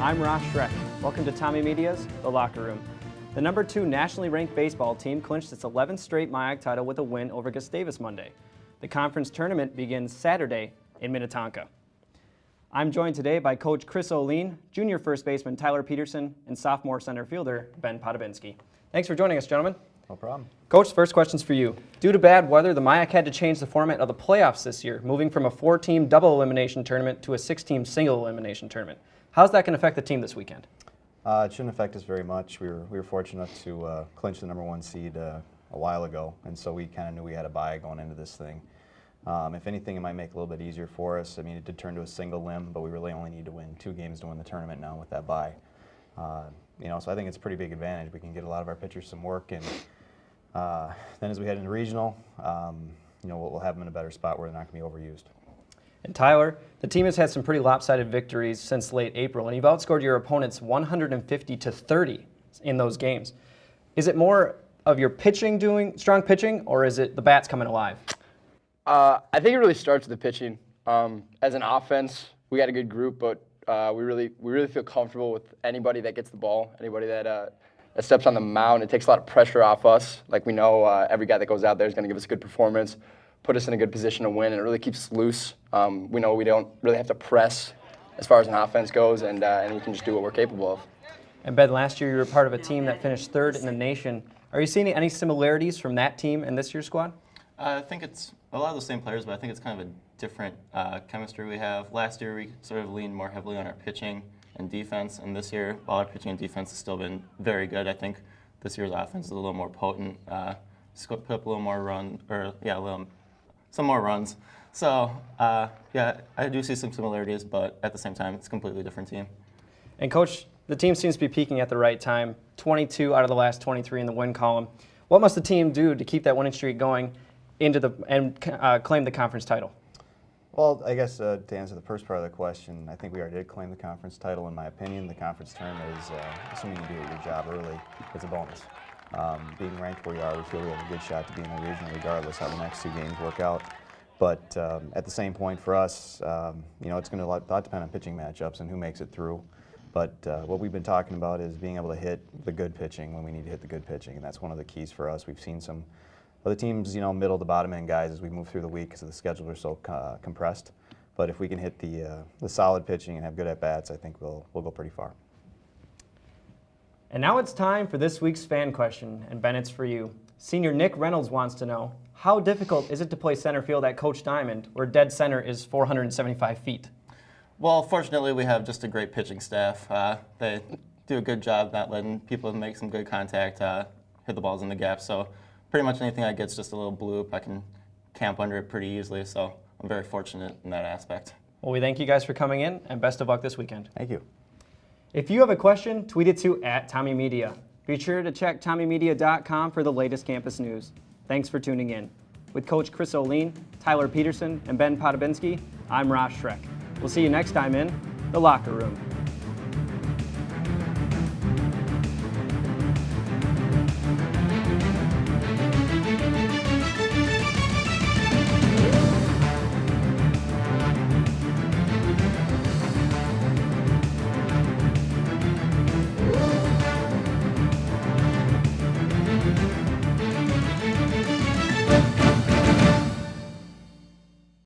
I'm Ross Schreck. Welcome to Tommy Media's The Locker Room. The number 2 nationally ranked baseball team clinched its 11th straight MIAC title with a win over Gustavus Monday. The conference tournament begins Saturday in Minnetonka. I'm joined today by Coach Chris Olean, junior first baseman Tyler Peterson, and sophomore center fielder Ben Podobinski. Thanks for joining us, gentlemen. No problem. Coach, first question's for you. Due to bad weather, the MIAC had to change the format of the playoffs this year, moving from a 4-team double elimination tournament to a 6-team single elimination tournament. How's that going to affect the team this weekend? It shouldn't affect us very much. We were fortunate enough to clinch the number 1 seed a while ago, and so we kind of knew we had a bye going into this thing. If anything, it might make it a little bit easier for us. I mean, it did turn to a single lim, but we really only need to win 2 games to win the tournament now with that bye. So I think it's a pretty big advantage. We can get a lot of our pitchers some work, and then as we head into regional, we'll have them in a better spot where they're not going to be overused. And Tyler, the team has had some pretty lopsided victories since late April, and you've outscored your opponents 150-30 in those games. Is it more of your pitching doing strong pitching, or is it the bats coming alive? I think it really starts with the pitching. As an offense, we got a good group, but we really feel comfortable with anybody that gets the ball, anybody that steps on the mound. It takes a lot of pressure off us. Like, we know every guy that goes out there is going to give us a good performance, put us in a good position to win, and it really keeps us loose. We know we don't really have to press as far as an offense goes, and we can just do what we're capable of. And Ben, last year you were part of a team that finished 3rd in the nation. Are you seeing any similarities from that team and this year's squad? I think it's a lot of the same players, but I think it's kind of a different chemistry we have. Last year we sort of leaned more heavily on our pitching and defense, and this year, while our pitching and defense has still been very good, I think this year's offense is a little more potent. Put up a little more some more runs. So, I do see some similarities, but at the same time, it's a completely different team. And Coach, the team seems to be peaking at the right time. 22 out of the last 23 in the win column. What must the team do to keep that winning streak going and claim the conference title? Well, I guess to answer the first part of the question, I think we already did claim the conference title. In my opinion, the conference tournament is, assuming you do your job early, it's a bonus. Being ranked where you are, we feel we have a good shot to be in the regional regardless how the next 2 games work out. But at the same point for us, it's going to a lot depend on pitching matchups and who makes it through. But what we've been talking about is being able to hit the good pitching when we need to hit the good pitching, and that's one of the keys for us. We've seen some other teams, middle to bottom end guys as we move through the week because the schedules are so compressed. But if we can hit the solid pitching and have good at-bats, I think we'll go pretty far. And now it's time for this week's fan question, and Ben, it's for you. Senior Nick Reynolds wants to know, how difficult is it to play center field at Coach Diamond, where dead center is 475 feet? Well, fortunately, we have just a great pitching staff. They do a good job not letting people make some good contact, hit the balls in the gap. So pretty much anything I get's just a little bloop. I can camp under it pretty easily, so I'm very fortunate in that aspect. Well, we thank you guys for coming in, and best of luck this weekend. Thank you. If you have a question, tweet it to @TommyMedia. Be sure to check TommyMedia.com for the latest campus news. Thanks for tuning in. With Coach Chris Olean, Tyler Peterson, and Ben Podobinski, I'm Ross Schreck. We'll see you next time in The Locker Room.